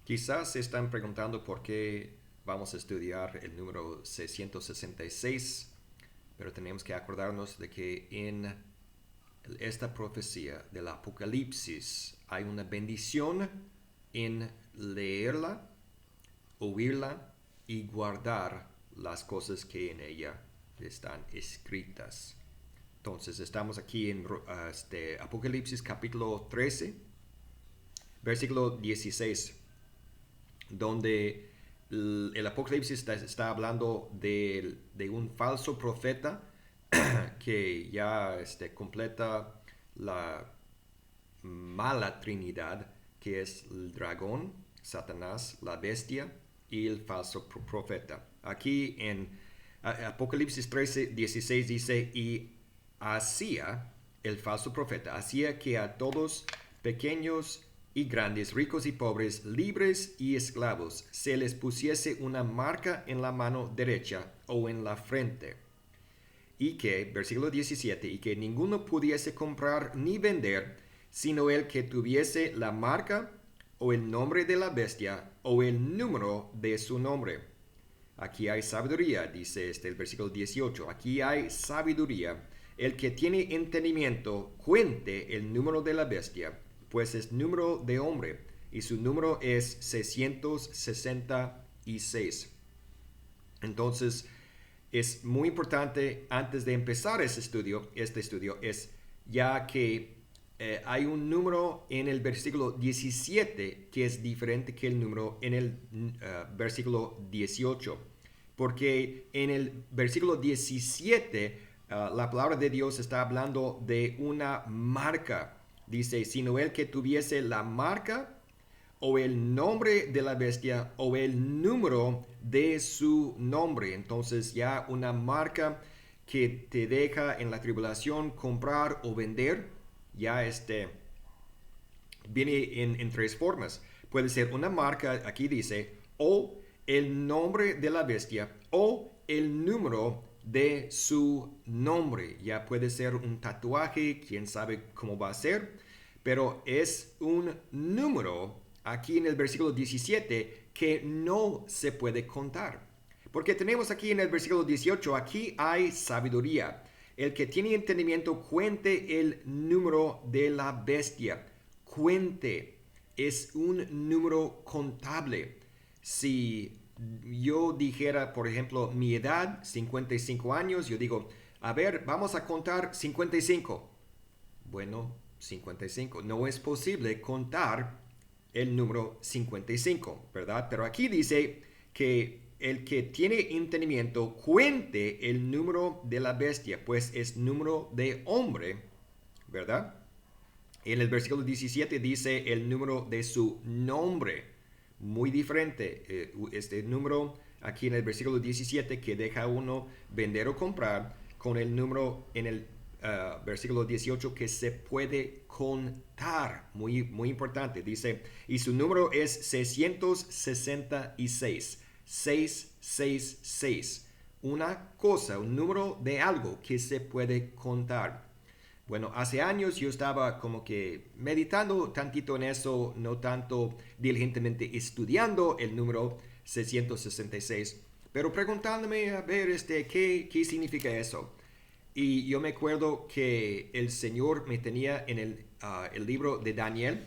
Quizás se están preguntando por qué vamos a estudiar el número 666, pero tenemos que acordarnos de que en esta profecía del Apocalipsis hay una bendición en leerla, oírla y guardar las cosas que en ella están escritas. Entonces estamos aquí en Apocalipsis capítulo 13, versículo 16, donde el Apocalipsis está hablando de un falso profeta que ya completa la mala trinidad, que es el dragón, Satanás, la bestia y el falso profeta. Aquí en Apocalipsis 13, 16 dice, y hacía el falso profeta, hacía que a todos pequeños y grandes, ricos y pobres, libres y esclavos, se les pusiese una marca en la mano derecha o en la frente. Y que, versículo 17, y que ninguno pudiese comprar ni vender, sino el que tuviese la marca o el nombre de la bestia o el número de su nombre. Aquí hay sabiduría, dice el versículo 18. Aquí hay sabiduría. El que tiene entendimiento, cuente el número de la bestia, pues es número de hombre, y su número es 666. Entonces, es muy importante antes de empezar este estudio, es ya que hay un número en el versículo 17 que es diferente que el número en el versículo 18. Porque en el versículo 17 la palabra de Dios está hablando de una marca. Dice, sino el que tuviese la marca o el nombre de la bestia o el número de su nombre. Entonces ya una marca que te deja en la tribulación comprar o vender, ya viene en tres formas. Puede ser una marca, aquí dice, o el nombre de la bestia o el número de su nombre. Ya puede ser un tatuaje, quién sabe cómo va a ser, pero es un número aquí en el versículo 17 que no se puede contar. Porque tenemos aquí en el versículo 18, aquí hay sabiduría. El que tiene entendimiento cuente el número de la bestia. Cuente. Es un número contable. Si yo dijera, por ejemplo, mi edad, 55 años, yo digo, a ver, vamos a contar 55. Bueno, 55. No es posible contar el número 55, ¿verdad? Pero aquí dice que el que tiene entendimiento cuente el número de la bestia, pues es número de hombre, ¿verdad? En el versículo 17 dice el número de su nombre, muy diferente. Este número aquí en el versículo 17 que deja uno vender o comprar con el número en el versículo 18 que se puede contar, muy, muy importante. Dice, y su número es 666, 666. Una cosa, un número de algo que se puede contar. Bueno, hace años yo estaba como que meditando tantito en eso, no tanto diligentemente estudiando el número 666, pero preguntándome a ver qué significa eso. Y yo me acuerdo que el Señor me tenía en el libro de Daniel,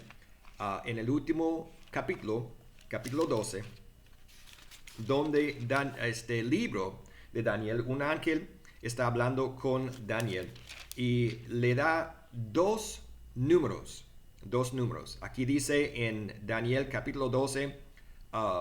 en el último capítulo, capítulo 12, donde dan este libro de Daniel, un ángel está hablando con Daniel y le da dos números. Aquí dice en Daniel capítulo 12,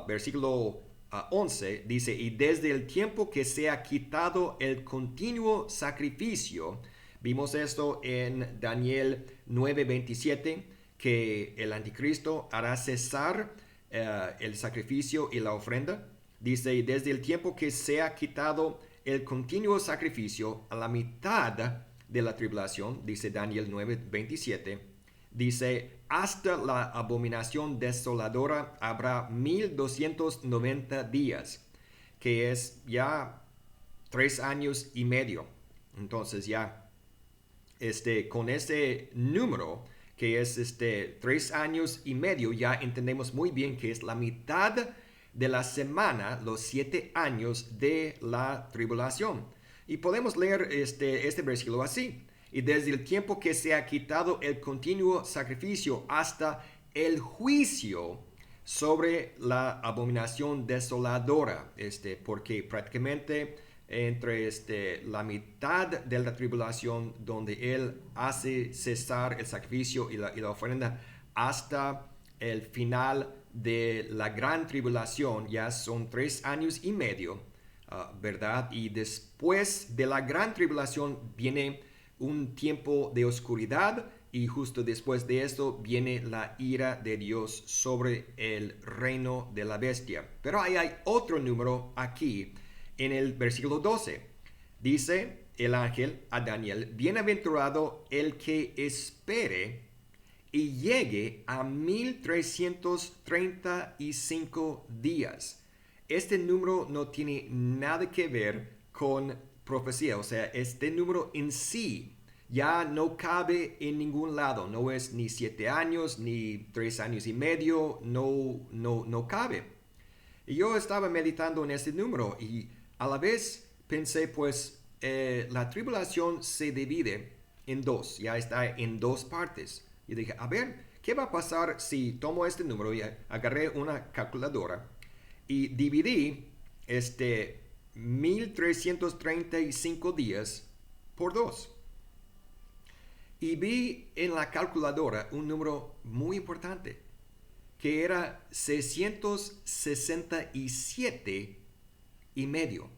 versículo 11, dice, y desde el tiempo que se ha quitado el continuo sacrificio, vimos esto en Daniel 9:27, que el anticristo hará cesar el sacrificio y la ofrenda. Dice, y desde el tiempo que se ha quitado el continuo sacrificio a la mitad de la tribulación, dice Daniel 9:27, dice, hasta la abominación desoladora habrá 1290 días, que es ya 3 años y medio. Entonces ya con ese número que es 3 años y medio, ya entendemos muy bien que es la mitad de la semana, los 7 años de la tribulación. Y podemos leer este versículo así. Y desde el tiempo que se ha quitado el continuo sacrificio hasta el juicio sobre la abominación desoladora, porque prácticamente entre la mitad de la tribulación donde Él hace cesar el sacrificio y la ofrenda hasta el final de la gran tribulación, ya son 3 años y medio, ¿verdad? Y después de la gran tribulación viene un tiempo de oscuridad y justo después de esto viene la ira de Dios sobre el reino de la bestia. Pero ahí hay otro número aquí en el versículo 12. Dice el ángel a Daniel: bienaventurado el que espere y llegue a 1335 días. Este número no tiene nada que ver con profecía, o sea, este número en sí ya no cabe en ningún lado, no es ni 7 años ni 3 años y medio, no cabe. Y yo estaba meditando en este número y a la vez pensé, pues la tribulación se divide en dos, ya está en dos partes. Y dije, a ver, ¿qué va a pasar si tomo este número y agarré una calculadora y dividí 1335 días por 2? Y vi en la calculadora un número muy importante, que era 667 y medio.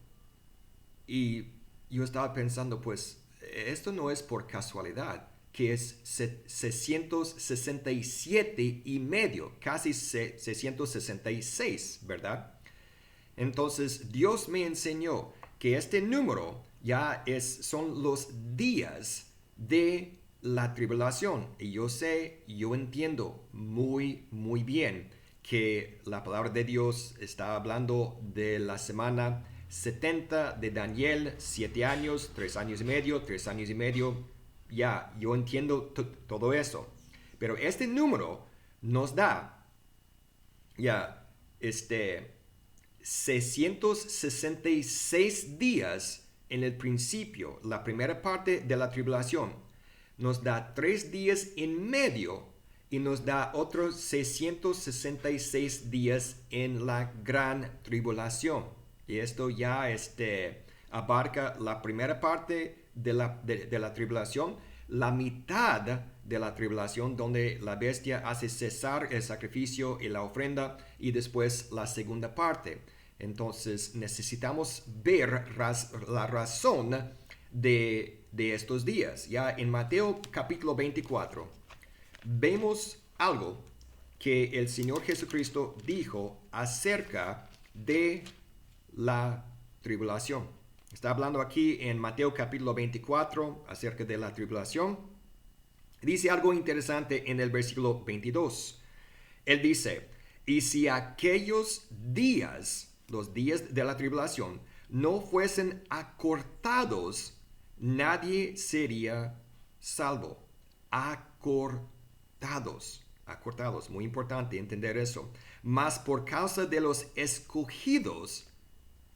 Y yo estaba pensando, pues, esto no es por casualidad, que es 667 y medio, casi 666, ¿verdad? Entonces Dios me enseñó que este número ya son los días de la tribulación. Y yo entiendo muy bien que la palabra de Dios está hablando de la semana 70 de Daniel, 7 años, 3 años y medio, 3 años y medio. Ya, yo entiendo todo eso. Pero este número nos da ya 666 días en el principio, la primera parte de la tribulación. Nos da 3 días en medio y nos da otros 666 días en la gran tribulación. Y esto ya abarca la primera parte de la tribulación, la mitad de la tribulación donde la bestia hace cesar el sacrificio y la ofrenda, y después la segunda parte. Entonces necesitamos ver la razón de estos días. Ya en Mateo capítulo 24 vemos algo que el Señor Jesucristo dijo acerca de la tribulación. Está hablando aquí en Mateo capítulo 24 acerca de la tribulación. Dice algo interesante en el versículo 22. Él dice: y si aquellos días, los días de la tribulación, no fuesen acortados, nadie sería salvo. Acortados, muy importante entender eso. Mas por causa de los escogidos,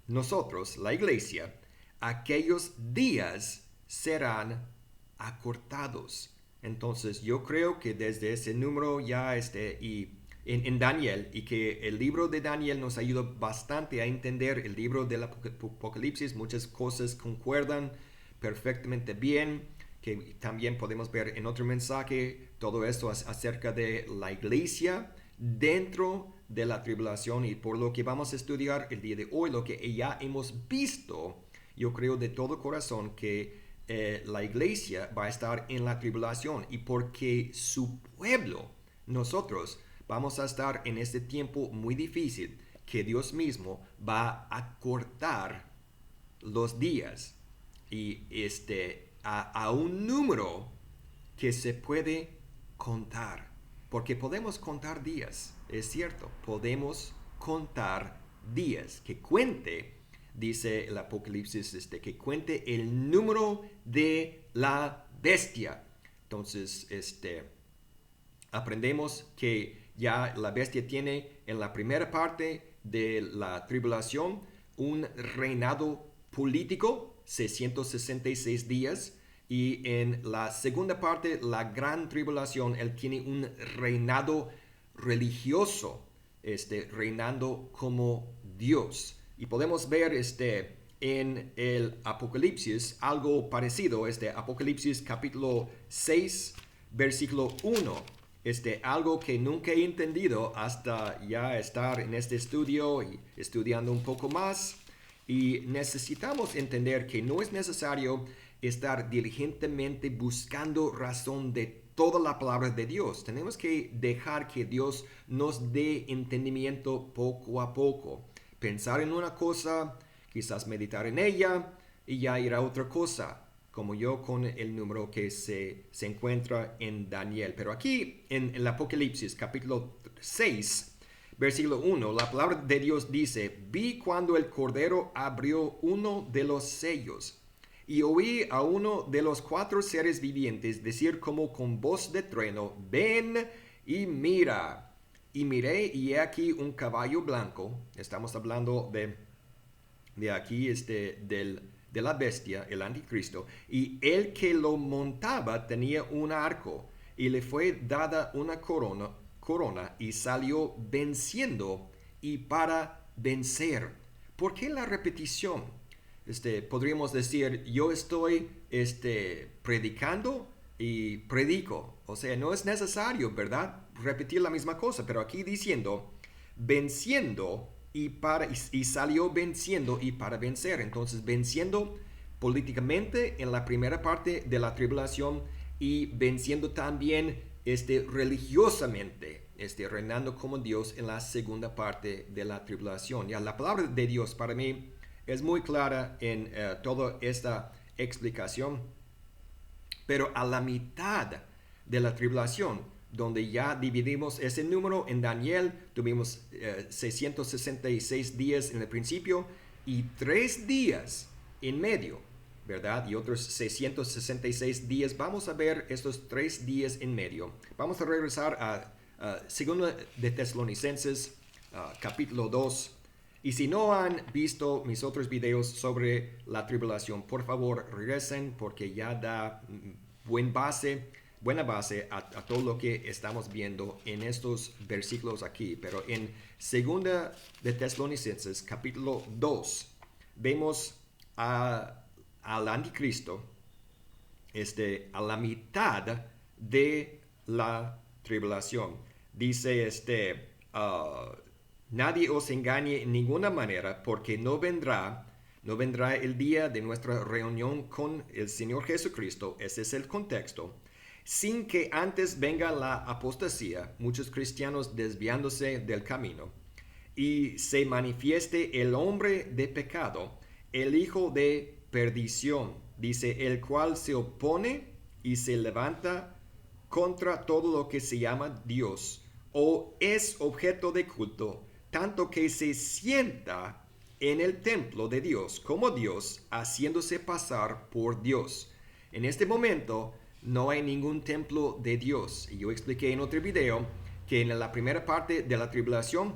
nosotros, la iglesia, aquellos días serán acortados. Entonces yo creo que desde ese número ya y en Daniel, y que el libro de Daniel nos ayuda bastante a entender el libro del Apocalipsis, muchas cosas concuerdan perfectamente bien, que también podemos ver en otro mensaje todo esto acerca de la iglesia dentro de la tribulación. Y por lo que vamos a estudiar el día de hoy, lo que ya hemos visto, yo creo de todo corazón que la iglesia va a estar en la tribulación, y porque su pueblo, nosotros, vamos a estar en este tiempo muy difícil, que Dios mismo va a cortar los días y a un número que se puede contar, porque podemos contar días, es cierto, podemos contar días, que cuente, dice el Apocalipsis, que cuente el número de la bestia. Entonces, aprendemos que ya la bestia tiene en la primera parte de la tribulación un reinado político, 666 días, y en la segunda parte, la gran tribulación, él tiene un reinado religioso, reinando como Dios. Y podemos ver en el Apocalipsis algo parecido, Apocalipsis capítulo 6, versículo 1. Algo que nunca he entendido hasta ya estar en este estudio y estudiando un poco más. Y necesitamos entender que no es necesario estar diligentemente buscando razón de toda la palabra de Dios. Tenemos que dejar que Dios nos dé entendimiento poco a poco. Pensar en una cosa, quizás meditar en ella y ya ir a otra cosa, como yo con el número que se encuentra en Daniel. Pero aquí en el Apocalipsis capítulo 6, versículo 1, la palabra de Dios dice: vi cuando el Cordero abrió uno de los sellos, y oí a uno de los 4 seres vivientes decir como con voz de trueno: ven y mira. Y miré, y he aquí un caballo blanco. Estamos hablando de aquí, de la bestia, el anticristo, y el que lo montaba tenía un arco, y le fue dada una corona, y salió venciendo y para vencer. ¿Por qué la repetición? Podríamos decir, yo estoy predicando y predico. O sea, no es necesario, ¿verdad?, repetir la misma cosa, pero aquí diciendo, venciendo y salió venciendo y para vencer. Entonces, venciendo políticamente en la primera parte de la tribulación y venciendo también religiosamente, reinando como Dios en la segunda parte de la tribulación. Ya la palabra de Dios para mí es muy clara en toda esta explicación, pero a la mitad de la tribulación, donde ya dividimos ese número en Daniel, tuvimos 666 días en el principio y 3 días en medio, ¿verdad? Y otros 666 días. Vamos a ver estos 3 días en medio. Vamos a regresar a 2 de Tesalonicenses, capítulo 2. Y si no han visto mis otros videos sobre la tribulación, por favor regresen, porque ya da buena base a todo lo que estamos viendo en estos versículos aquí. Pero en 2 de Tesalonicenses capítulo 2 vemos al anticristo a la mitad de la tribulación. Dice nadie os engañe en ninguna manera, porque no vendrá el día de nuestra reunión con el Señor Jesucristo. Ese es el contexto. Sin que antes venga la apostasía, muchos cristianos desviándose del camino, y se manifieste el hombre de pecado, el hijo de perdición, dice, el cual se opone y se levanta contra todo lo que se llama Dios o es objeto de culto, tanto que se sienta en el templo de Dios como Dios, haciéndose pasar por Dios. En este momento no hay ningún templo de Dios. Y yo expliqué en otro video que en la primera parte de la tribulación,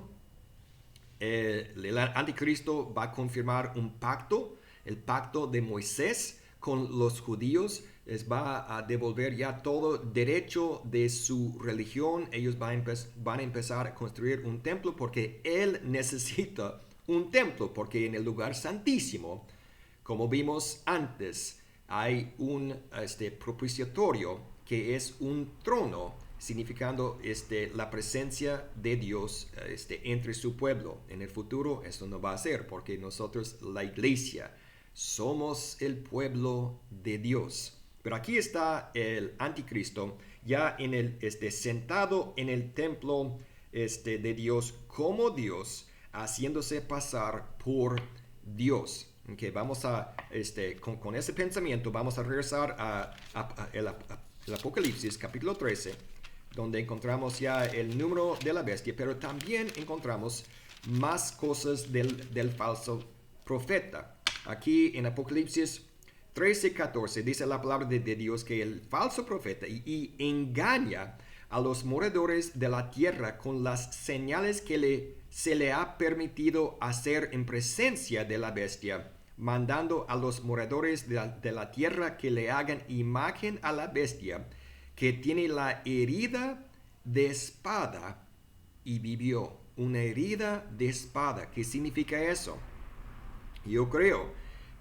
el anticristo va a confirmar un pacto, el pacto de Moisés con los judíos. Les va a devolver ya todo derecho de su religión. Ellos van a empezar a construir un templo, porque él necesita un templo, porque en el lugar santísimo, como vimos antes, hay un propiciatorio que es un trono, significando la presencia de Dios entre su pueblo. En el futuro esto no va a ser, porque nosotros, la iglesia, somos el pueblo de Dios. Pero aquí está el anticristo ya sentado en el templo de Dios como Dios, haciéndose pasar por Dios. Okay, vamos a, con ese pensamiento, vamos a regresar el Apocalipsis capítulo 13, donde encontramos ya el número de la bestia, pero también encontramos más cosas del falso profeta. Aquí en Apocalipsis 13:14 dice la palabra de Dios que el falso profeta y engaña a los moradores de la tierra con las señales que se le ha permitido hacer en presencia de la bestia, mandando a los moradores de la tierra que le hagan imagen a la bestia, que tiene la herida de espada y vivió. Una herida de espada. ¿Qué significa eso? Yo creo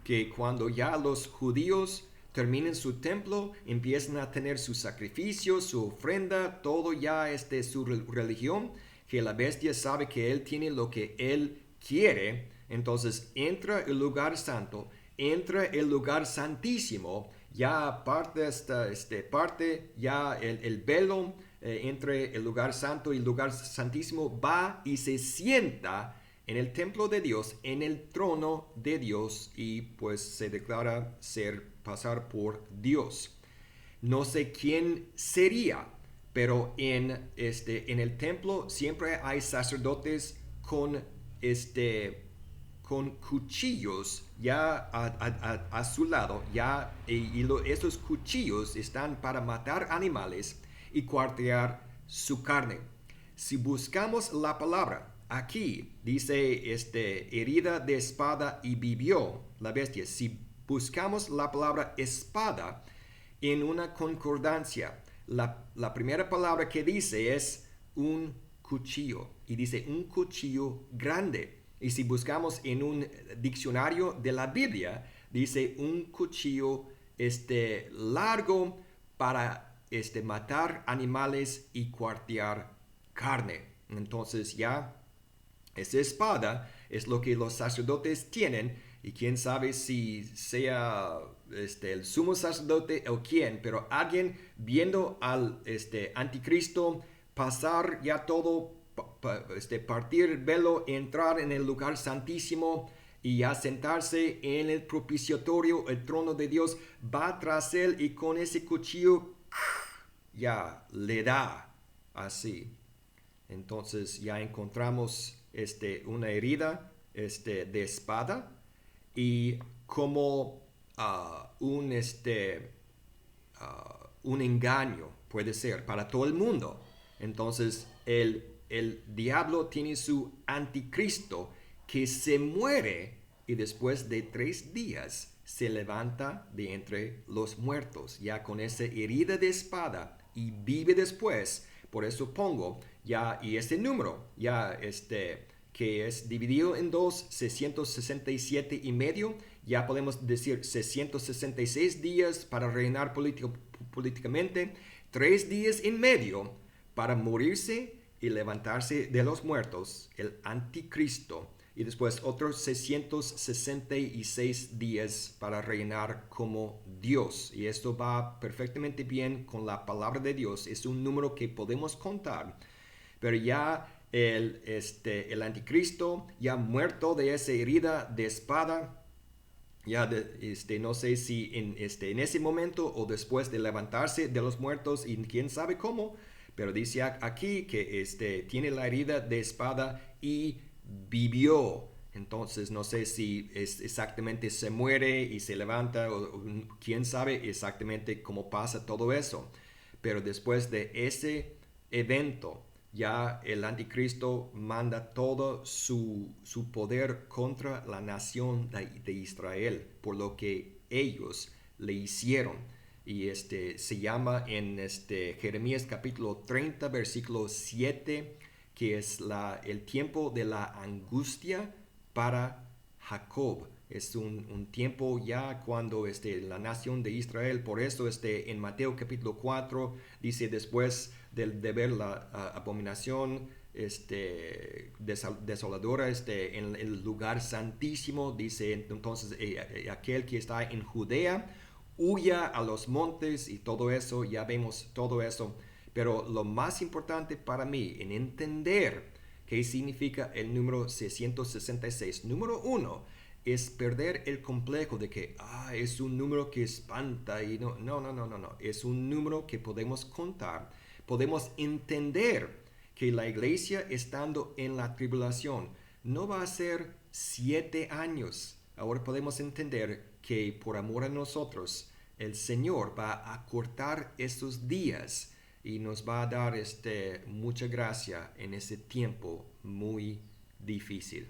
que cuando ya los judíos terminen su templo, empiezan a tener su sacrificio, su ofrenda, todo ya su religión, que la bestia sabe que él tiene lo que él quiere, entonces entra el lugar santo, entra el lugar santísimo, ya parte parte ya el velo entre el lugar santo y el lugar santísimo, va y se sienta en el templo de Dios, en el trono de Dios, y pues se declara pasar por Dios. No sé quién sería, pero en el templo siempre hay sacerdotes con cuchillos ya a su lado, ya, esos cuchillos están para matar animales y cuartear su carne. Si buscamos la palabra, aquí dice herida de espada y vivió la bestia. Si buscamos la palabra espada en una concordancia, la primera palabra que dice es un cuchillo, y dice un cuchillo grande. Y si buscamos en un diccionario de la Biblia, dice un cuchillo largo para matar animales y cuartear carne. Entonces ya esa espada es lo que los sacerdotes tienen, y quién sabe si sea el sumo sacerdote o quién, pero alguien viendo al anticristo pasar ya todo, partir el velo, entrar en el lugar santísimo y ya sentarse en el propiciatorio, el trono de Dios, va tras él y con ese cuchillo ya le da así. Entonces ya encontramos una herida de espada, y como un engaño puede ser para todo el mundo. Entonces el diablo tiene su anticristo que se muere y después de 3 días se levanta de entre los muertos, ya con esa herida de espada, y vive después. Por eso pongo ya, y ese número ya que es dividido en 2, 667 y medio, ya podemos decir 666 días para reinar políticamente, 3 días en medio para morirse y levantarse de los muertos, el anticristo, y después otros 666 días para reinar como Dios. Y esto va perfectamente bien con la palabra de Dios. Es un número que podemos contar, pero ya el anticristo, ya muerto de esa herida de espada, ya no sé si en ese momento o después de levantarse de los muertos, y quién sabe cómo, pero dice aquí que tiene la herida de espada y vivió. Entonces no sé si exactamente se muere y se levanta, o quién sabe exactamente cómo pasa todo eso. Pero después de ese evento, ya el anticristo manda todo su poder contra la nación de Israel por lo que ellos le hicieron. Y se llama en Jeremías capítulo 30 versículo 7, que es el tiempo de la angustia para Jacob. Es un tiempo ya cuando la nación de Israel, por eso en Mateo capítulo 4 dice, después de ver la abominación desoladora en el lugar santísimo, dice entonces aquel que está en Judea huya a los montes, y todo eso, ya vemos todo eso. Pero lo más importante para mí en entender qué significa el número 666, número 1, es perder el complejo de que es un número que espanta, y no, es un número que podemos contar, podemos entender que la iglesia, estando en la tribulación, no va a ser 7 años. Ahora podemos entender que por amor a nosotros, el Señor va a cortar estos días, y nos va a dar mucha gracia en ese tiempo muy difícil.